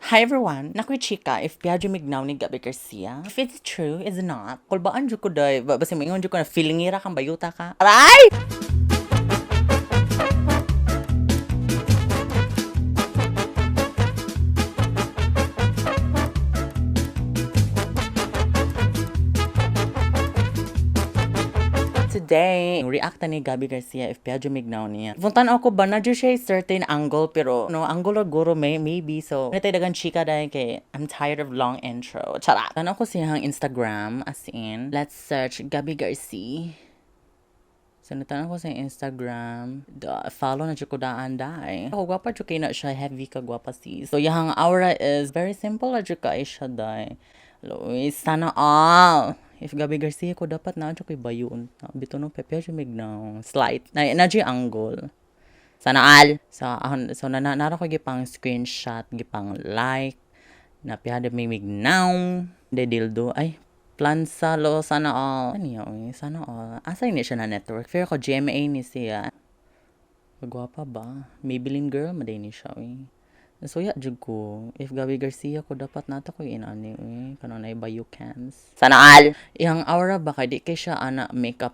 Hi everyone, nakoy chika if piadyo mignaw ni Gabbi Garcia. If it's true, it's not. Kulbaan jud ko day, basi mo ingon jud ko na feeling ira kang bayuta ka. Aray! Today, react ni Gabbi Garcia if piadyo mignaw niya. Puntan ako ba na siya certain angle pero no angle or guro maybe so natay dagan chika dahil kay I'm tired of long intro. Charot. Tan ako siyang Instagram as in let's search Gabbi Garcia. So natanan ko sa Instagram, follow na siya ko daan dai. Ako gwapa siya kay na siya heavy ka gwapa sis. So yung aura is very simple la siya ka siya dai. Luis, sana all. If Gabbi Garcia ko dapat na ko'y bayon. Bito no pepe siya mignaw. Slight. Na angle. Sana all. So nara ko gipang screenshot, gipang like. Na pihada may mignaw. De dildo. Ay, plansa lo. Sana all. Ano yun? Sana all. Asa yun siya na network? Fair ko GMA ni siya. Magwapa ba? Maybelline girl, maday ni siya. So ya jud ko if Gabbi Garcia ko dapat nata ko inani kanon ay bayo cams sana all yang aura ba kay di kay siya ana makeup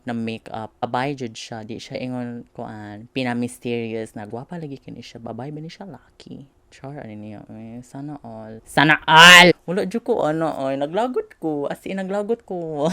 abay jud siya di siya ingon kuan pina mysterious na gwapa lagi kini siya babay ba ni siya lucky char ani niya sana all wala jud ko naglagot ko as in naglagot ko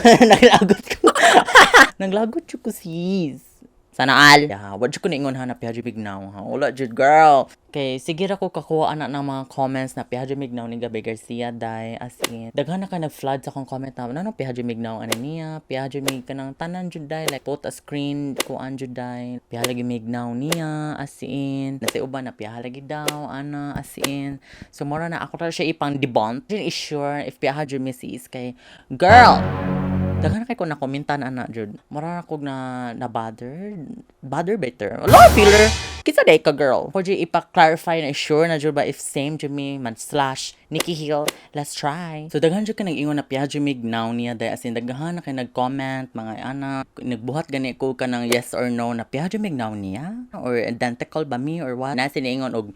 naglagot jud ko sis sana all. Yeah, wad ko ningon hanap piadyo mignaw ha. Wala jud girl. Okay, sige ra ko kakuha ana ng mga comments na piadyo mignaw ni Gabbi Garcia dai as in. Daghan na ka nag-flood sa akong comment na ano piadyo mignaw ani niya, piadyo mig kanang tanan jud dai like put a screen kuan jud dai. Pihalagi mignaw niya as in. Nasi uban na pihalagi daw ana as in. So mora na ako ra siya ipang debunk. Is sure if piadyo misis kay girl. Daghan kay ko na komentan ana jud. Mara ko na bother better. Wala filler. Kinsa day ka girl? Pwede ipa-clarify na sure na jud ba if same jud me man slash Nikki Hill. Let's try. So daghan jud ka nag-ingon na piadyo mignaw niya day as in daghan na kay nag-comment mga ana nagbuhat gani ko ka ng yes or no na piadyo mignaw niya or identical ba me or what? Nasi niingon og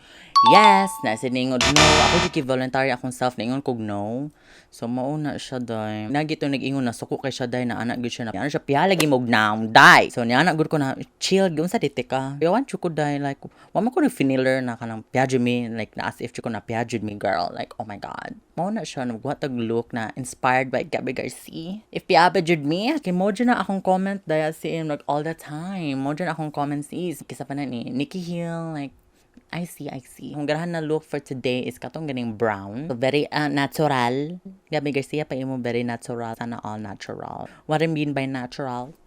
yes, nasi niingon no. Ako di voluntary akong self niingon kog no. So mauna siya day. Nagito nag-ingon na suko kay siya day na anak gud siya na. Ano siya piyalagi mog naong day. So ni anak gud ko na chill gyud sa dite ka. Yawan ko day like wa man ko nag-finiler na kanang piadyo me like na as if ko na piadyo me girl like oh my god. Mauna siya nagbuhat og look na inspired by Gabbi Garcia. If piabajud me, kay mo na akong comment day as in like all the time. Mo na akong comments is kisa pa na ni Nikki Hill like I see. Ang ganahan na look for today is katong ganing brown. So, very natural. Gabbi Garcia pa imo very natural. Sana all natural. What I mean by natural?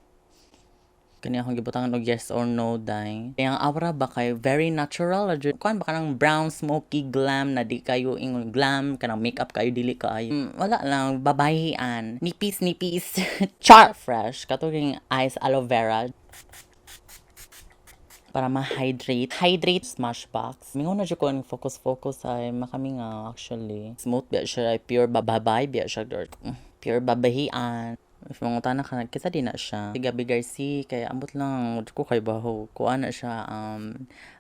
Kani akong gibutangan og yes or no day. Ang aura ba kay very natural? Kuan ba kanang brown, smoky, glam na di kayo ingon glam, kanang makeup kayo dili kayo. Wala lang, babayian. Nipis. Char fresh. Katong eyes aloe vera. Para ma-hydrate. Hydrate Smashbox. Mingon na dyan ko ang focus ay makami nga actually. Smooth biya siya. Pure bababay biya siya. Pure babahian. If mga tanah ka, kisa di na siya. Si Gabbi Garcia, kaya ambot lang, ko kay baho. Kuha na siya,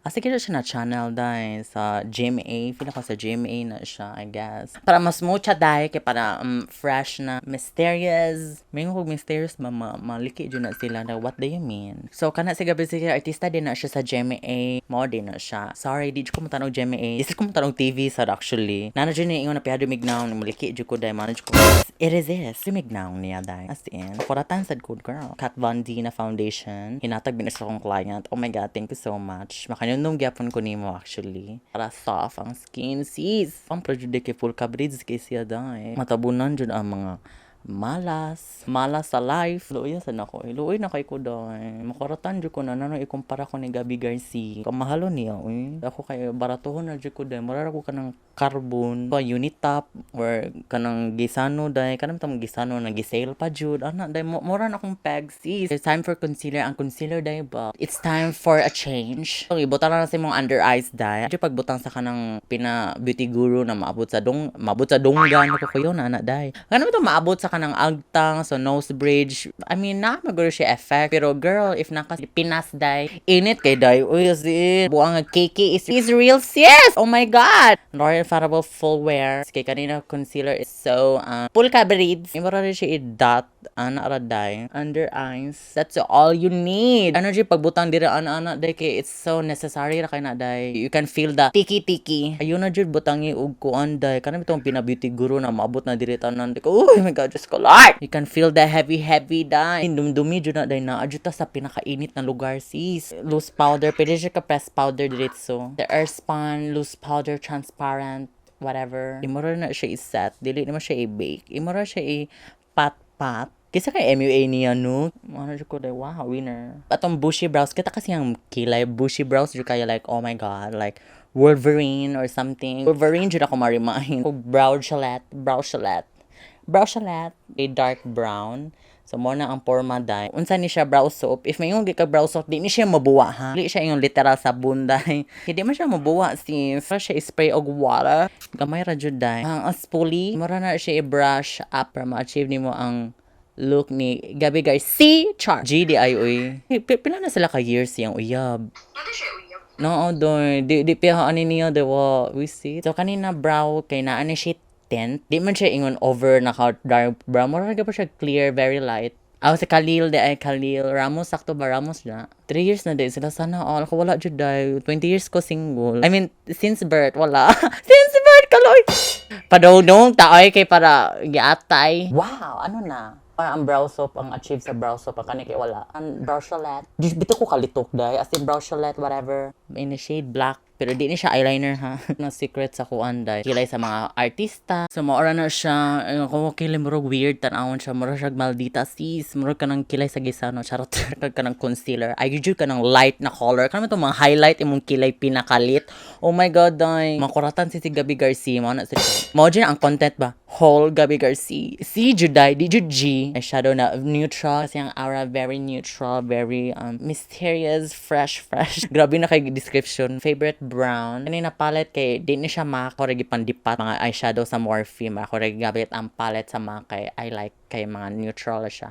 kasi kita siya na channel dahil sa GMA. Pila ko sa GMA na siya, I guess. Para mas smooth siya dahil, kaya para fresh na, mysterious. May kong mysterious, maliki dyan na sila na what do you mean? So, kana si Gabbi Garcia, artista din na siya sa GMA. Mo din na siya. Sorry, di ko matanong GMA. Isa ko matanong TV sa actually. Nana dyan yung na piyado mignaw, maliki dyan ko dahil, manage ko. It is this. Mignaw niya dahil. As in, kuratan sad good girl. Kat Von D na foundation. Hinatag binis akong client. Oh my god, thank you so much. Makanunong gyapon ko nimo actually. Para soft ang skin. Sis. Ang prejudice kay full coverage kay siya dahil. Matabunan dyan ang mga malas sa life. Luoy sa nako. Luoy na kay ko dahil. Makuratan dyan ko na nano ikumpara ko ni Gabbi Garcia. Kamahalo niya. Ako kay baratuhon na dyan ko dahil. Marara ko ka ng carbon pa unit top or kanang gisano dai kanang tamang gisano na gisale pa jud ana dai mura na akong peg sis. It's time for concealer ang concealer dai ba it's time for a change. So ibutan na sa imong under eyes dai di pagbutang sa kanang pina beauty guru na maabot sa donggan ko kuyo na ana dai kanang to maabot sa ka ng agtang, so nose bridge. I mean, na maguro siya effect. Pero girl, if naka Pinas day, init kay day. Uy, kasi buang kiki is real sis! Oh my God! L'Oreal Infallible Full Wear. Kay kanina concealer is so, full coverage. Imara rin siya i-dot, araday, under eyes. That's all you need. Energy pagbutang dira ana day kay it's so necessary ra kay na day. You can feel the tiki-tiki. Ayun na jud butangi og kuan day. Kanang itong pina-beauty guru na maabot na diri tanan. Oh my God, just ko Lord. You can feel the heavy day. Dumi jud na day na adjuta sa pinakainit na lugar sis. Loose powder, pwede siya ka press powder diretso. The Earthspun loose powder transparent whatever. Imura na siya i-set. Dili naman siya i-bake. Imura siya i-pat-pat. Kasi kay MUA niya, no? Ano ko day, wow, winner. Atong bushy brows, kita kasi yung kilay, bushy brows, yung kaya like, oh my God, like, Wolverine or something. Wolverine, dyan ako marimahin. Brow chalet, a dark brown. So, mo na ang forma day. Unsa ni siya brow soap. If may yung ka brow soap, di ni siya mabuwa, ha? Di siya yung literal sabon day. Hindi man siya mabuwa, sis. Siya spray og water. Gamay ra jud day. Ang spoolie, mura na siya i-brush up para ma-achieve ni mo ang look ni Gabbi Garcia char. GDI uy. Pila na sila ka years yang uyab. Ano siya uyab? No, doy. Di piha ani niya dewa. We see. So kanina brow kay naa ni siya tint. Di man siya ingon over naka dark brown. Mura pa siya clear, very light. Si Khalil Ramos, sakto ba Ramos na? 3 years na din sila sana all. Ako wala jud day. 20 years ko single. I mean, since birth, wala. Since birth, kaloy. Padong taoy kay para giatay. Wow, ano na? Ang brow soap, ang achieve sa brow soap, ang kaya wala. Ang brow chalet. Bito ko kalitok day. As in brow chalet, whatever. In the shade black. Pero di ni siya eyeliner ha. No secret sa kuan day. Kilay sa mga artista. So maora na siya. Kung kilay mo weird tanawon siya. Mura siya maldita sis. Mura ka ng kilay sa gisano. Charot. Kag ka ng concealer. Ay jud ka ng light na color. Kano itong mga highlight imong kilay pinakalit. Oh my God day. Makuratan si Gabbi Garcia. Mo na sa mo dyan ang content ba? Whole Gabbi Garcia. Si Juday. Di jud G. Eyeshadow na neutral. Kasi ang aura very neutral. Very mysterious. Fresh. Grabe na kay description. Favorite brown. Kanina palette kay di ni siya makoregi pandipat mga eyeshadow sa Morphe. Makoregi gamit ang palette sa mga kay I like kay mga neutral siya.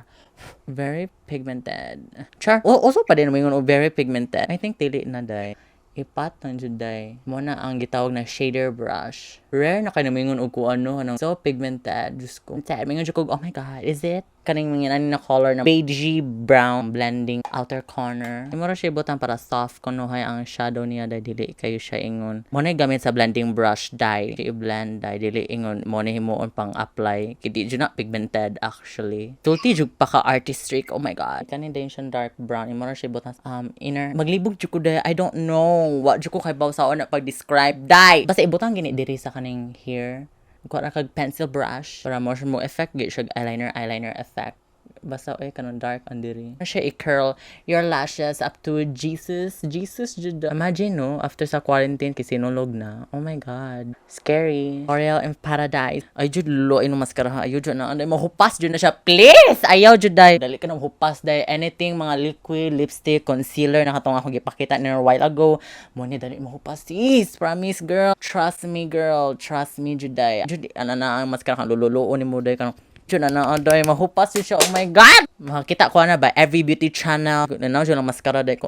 Very pigmented. Char. Also pa din mo yung very pigmented. I think dili na day. Ipat ng juday. Muna ang gitawag na shader brush. Rare na kayo namingon og kung ano. So pigmented. Diyos ko. Mingon ko, oh my God, is it? Kaning mga na color na beigey brown blending outer corner. Imura siya butang para soft kunuhay ang shadow niya dahil dili kayo siya ingon. Muna gamit sa blending brush dye. Siya i-blend dye. Dili ingon. Muna himuon pang apply. Kidi dyan na pigmented actually. Tulti jug pa ka artistic. Oh my God. Kanin din siya dark brown. Imura siya butang inner. Maglibog jud ko dahil. I don't know. What jud ko kay bawsaon na pag-describe dye. Basta ibutang gini diri sa kaning here. Kuha na kag pencil brush para mo effect gid siya eyeliner effect. Basta kanon dark andiri. Siya i-curl your lashes up to Jesus jud. Imagine no, after sa quarantine kasi sinulog na. Oh my God. Scary. L'Oreal in Paradise. Ay jud lo ino maskara ha. Ayo jud na anday mahupas jud na siya. Please. Ayaw jud dai. Dali ka na mahupas dai. Anything mga liquid, lipstick, concealer na katong ako gipakita ni a while ago. Mo ni dali mahupas. Sis, promise girl. Trust me girl. Trust me jud dai. Jud ana na ang maskara kan lululoon ni mo dai kanang Diyo na aday, mahupas siya. Oh my God! Makakita ko na ba? Every beauty channel. Nanaw dyan ang maskara day ko.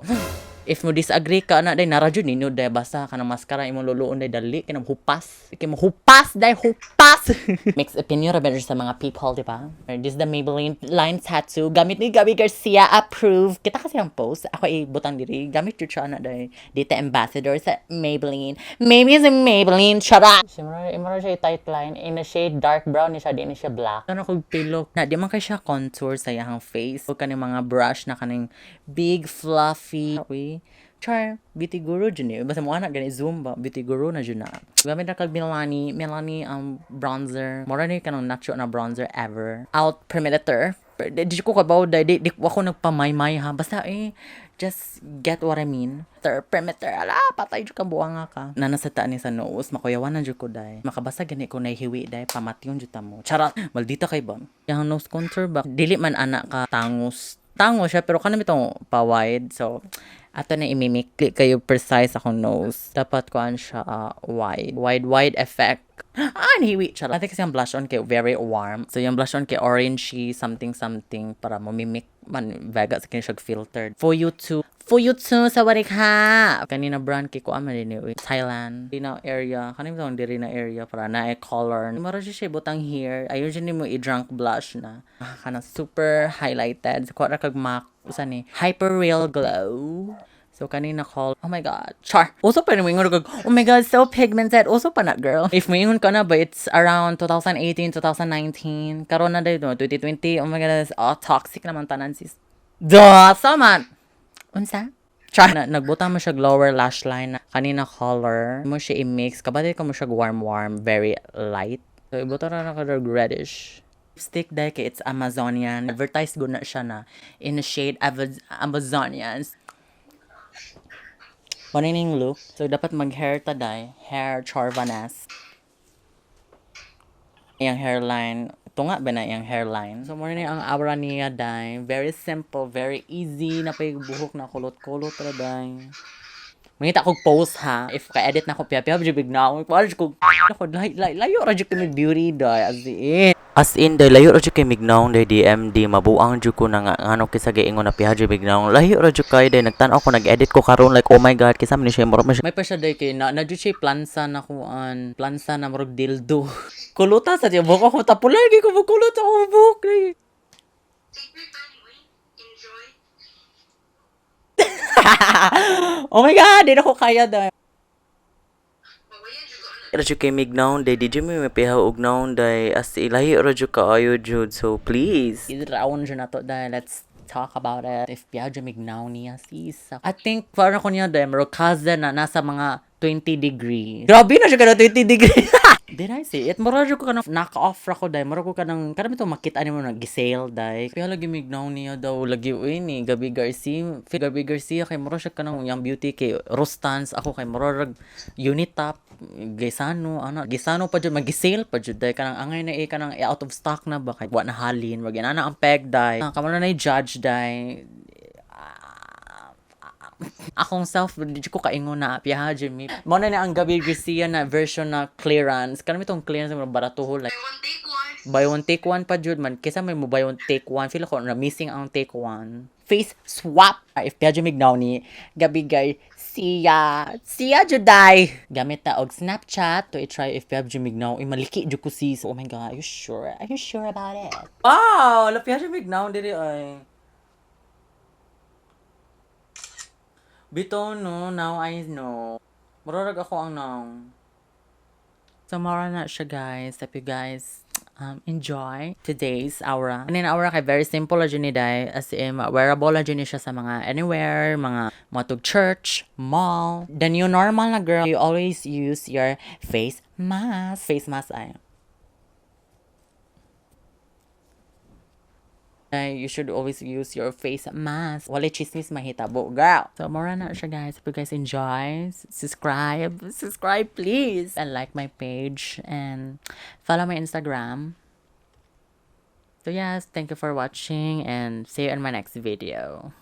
If mo disagree ka na day, naradyo ninyo day. Basta ka ng maskara, imong luluon day, dali. Kinang hupas. Kinang hupas day, hupas! Mixed opinion better sa mga people, di ba? This is the Maybelline line tattoo. Gamit ni Gabbi Garcia, approve. Kita kasi ang post. Ako butang diri. Gamit yun siya na day. Dita ambassador sa Maybelline. Maybe it's a Maybelline. Shara! Imara siya tight line. In a shade dark brown ni siya. Di ni siya black. Ano kong pilok na. Di man kay siya contour sa iyang face. O kaning mga brush na kaning big, fluffy. Char, beauty guru dyan Basta mo anak gani zoom ba, beauty guru na dyan na. Gamit na kag Milani bronzer. Mora na yung natural na bronzer ever. Out perimeter. Di ko kabaw di ako nagpamaymay ha. Basta just get what I mean. Perimeter, ala, patay dyan ka buwanga ka. Nanasata ni sa nose, makuyawan na dyan ko day. Makabasa gani ko nahihiwi day, pamatyon dyan mo. Charot, maldita kay ba? Yung nose contour ba? Dili man anak ka tango siya, pero kanam itong pa-wide. So, Ato na imimikli kayo precise akong nose. Dapat kuan siya wide effect. Anyway, charot. Ate kasi yung blush on kay very warm. So yung blush on kay orangey something para mo mimik man vega sa kini siya filtered. For you too sa warik ha. Kanina brand kay ko man din Thailand. Di na area. Kanina tong diri na area para na color. Maro siya butang here. Ayun siya mo i-drunk blush na. Kana super highlighted. Kuha ra kag MAC usa ni Hyper Real Glow. So, kanina call, oh my God, char. Also, pa naman yung oh my God, so pigmented. Also pa na, girl. If may ka na ba, it's around 2018, 2019. Karon na dito, 2020. Oh my God, toxic naman tanan sis. Duh, saman. Unsa? Char. Nagbuta mo siya lower lash line. Kanina color. Mo siya i-mix. Kabati ka mo siya warm, very light. So, ibuta na reddish. Lipstick dahil kay it's Amazonian. Advertised go na siya na in the shade Amazonians. Panining look. So, dapat mag-hair taday. Hair charvanas. Yung hairline. Ito nga ba na yung hairline? So, muna ang aura niya, day. Very simple, very easy. Napay-buhok na kulot-kulot, day. Mangita kong post, ha? If ka-edit na ko, piya-piya, big na ako. Layo, radyo kami beauty, day. As in, day, layo radyo kay Mignaw, day, DMD, mabuang dyo ko na nga, ano kisa gaingon na pihadyo Mignaw, layo radyo kay, day, nagtanaw ko, nag-edit ko karon like, oh my God, kisa man siya, may pa siya, day, kay, na dyo siya plansa na kuan, plansa na marog dildo. Kuluta sa diyo, buka ko, tapulagi ko, makulot ako, buk, day. Oh my God, di na ko kaya, day. Radyo kay Mignaw, day, di mo may pihaw og naon, day, as ilahi radyo ka ayo, Jude, so please. Idraon dyan na to, day, let's talk about it. If pihaw dyan Mignaw niya, sis. I think, parang ko niya, day, maro cousin na nasa mga 20 degrees. Grabe na siya ka na 20 degrees. Did I say it? Mura ko ka ng knock-off ra ko, day. Mura ko ka ng, karami ito makita ni mo na gisale, day. Kaya lagi Mignaw niya daw, lagi ni Gabbi Garcia. Gabbi Garcia, kay mura siya ka ng yung beauty kay Rustans. Ako kay mura Unitap. Gisano pa dyan, mag-sale pa dyan, day, kanang angay na kanang out of stock na ba, kay wa na halin, wag na ang peg, day, kamala na judge, day, akong self, di ko kaingon na, piyaha, Jimmy, mo na ang Gabbi Garcia na version na clearance, kanami itong clearance, baratuho, like, buy one take one pa dyan, man, kesa may mo buy one take one, feel ako na missing ang take one, face swap, if piyaha Mignaw ni Gabbi Garcia Jordani. Gamit na og Snapchat to i-try if PUBG Mignaw. Maliki jud ko sis. Oh my God, are you sure? Are you sure about it? Wow, la PUBG Mignaw diri ay. Bito no, now I know. Murarag ako ang now. So, mara na siya, guys. Hope you guys enjoy today's aura. And aura kay very simple lang ni day, as in wearable lang siya sa mga anywhere, mga matug church, mall. The new normal na girl, you always use your face mask. Face mask ay. You should always use your face mask. Wala chismis mahitabo, girl. So, mora na siya, guys. If you guys enjoy, subscribe please. And like my page and follow my Instagram. So, yes, thank you for watching and see you in my next video.